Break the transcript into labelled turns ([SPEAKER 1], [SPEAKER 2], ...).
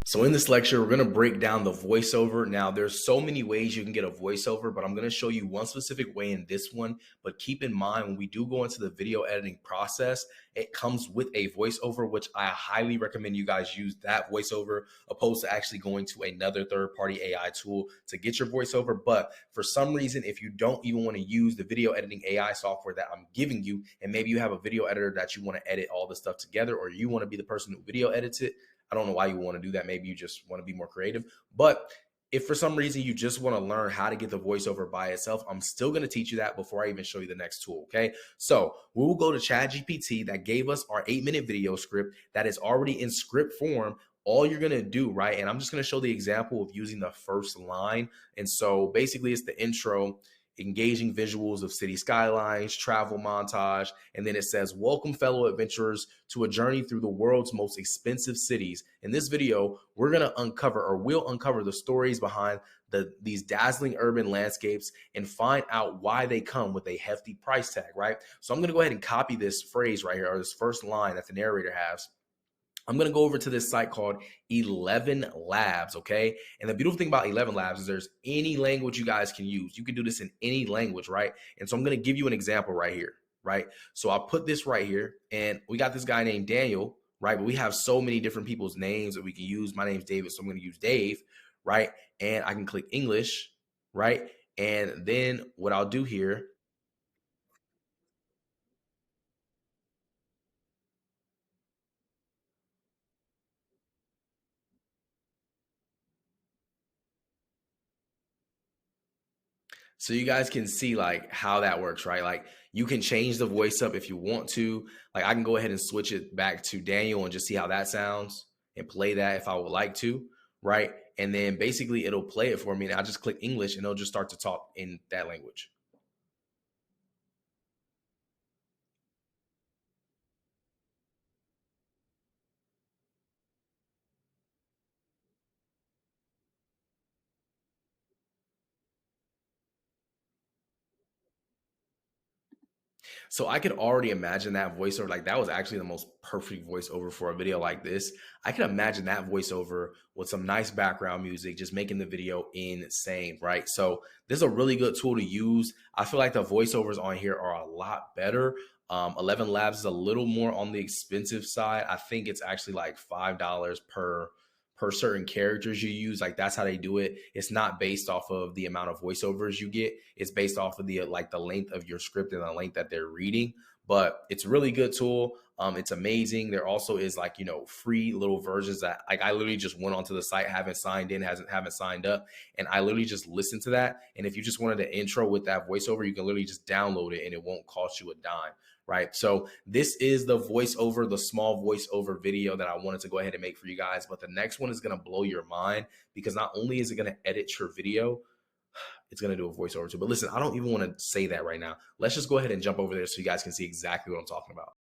[SPEAKER 1] So in this lecture, we're going to break down the voiceover. Now, there's so many ways you can get a voiceover, but I'm going to show you one specific way in this one. But keep in mind, when we do go into the video editing process, it comes with a voiceover, which I highly recommend you guys use that voiceover opposed to actually going to another third-party AI tool to get your voiceover. But for some reason, if you don't even want to use the video editing AI software that I'm giving you, and maybe you have a video editor that you want to edit all the stuff together, or you want to be the person who video edits it, I don't know why you want to do that. Maybe you just want to be more creative. But if for some reason you just want to learn how to get the voiceover by itself, I'm still going to teach you that before I even show you the next tool. Okay. So we will go to ChatGPT that gave us our 8-minute video script that is already in script form. All you're going to do, right? And I'm just going to show the example of using the first line. And so basically it's the intro, engaging visuals of city skylines, travel montage, and then it says, welcome fellow adventurers to a journey through the world's most expensive cities. In this video, we're gonna uncover, or we'll uncover the stories behind these dazzling urban landscapes and find out why they come with a hefty price tag, right? So I'm gonna go ahead and copy this phrase right here, or this first line that the narrator has. I'm going to go over to this site called 11 Labs, okay? And the beautiful thing about 11 Labs is there's any language you guys can use. You can do this in any language, right? And so I'm going to give you an example right here, right? So I'll put this right here, and we got this guy named Daniel, right? But we have so many different people's names that we can use. My name's David, so I'm going to use Dave, right? And I can click English, right? And then what I'll do here, so you guys can see like how that works, right? Like you can change the voice up if you want to. Like I can go ahead and switch it back to Daniel and just see how that sounds and play that if I would like to, right? And then basically it'll play it for me, and I just click English and it'll just start to talk in that language. So I could already imagine that voiceover. Like that was actually the most perfect voiceover for a video like this. I can imagine that voiceover with some nice background music, just making the video insane, right? So this is a really good tool to use. I feel like the voiceovers on here are a lot better. 11 Labs is a little more on the expensive side. I think it's actually like $5 per certain characters you use. Like that's how they do it. It's not based off of the amount of voiceovers you get. It's based off of the like the length of your script and the length that they're reading. But it's a really good tool. It's amazing. There also is like, free little versions that like I literally just went onto the site, haven't signed in, haven't signed up, and I literally just listened to that. And if you just wanted an intro with that voiceover, you can literally just download it and it won't cost you a dime. Right. So this is the voiceover, the small voiceover video that I wanted to go ahead and make for you guys. But the next one is going to blow your mind because not only is it going to edit your video, it's going to do a voiceover too. But listen, I don't even want to say that right now. Let's just go ahead and jump over there so you guys can see exactly what I'm talking about.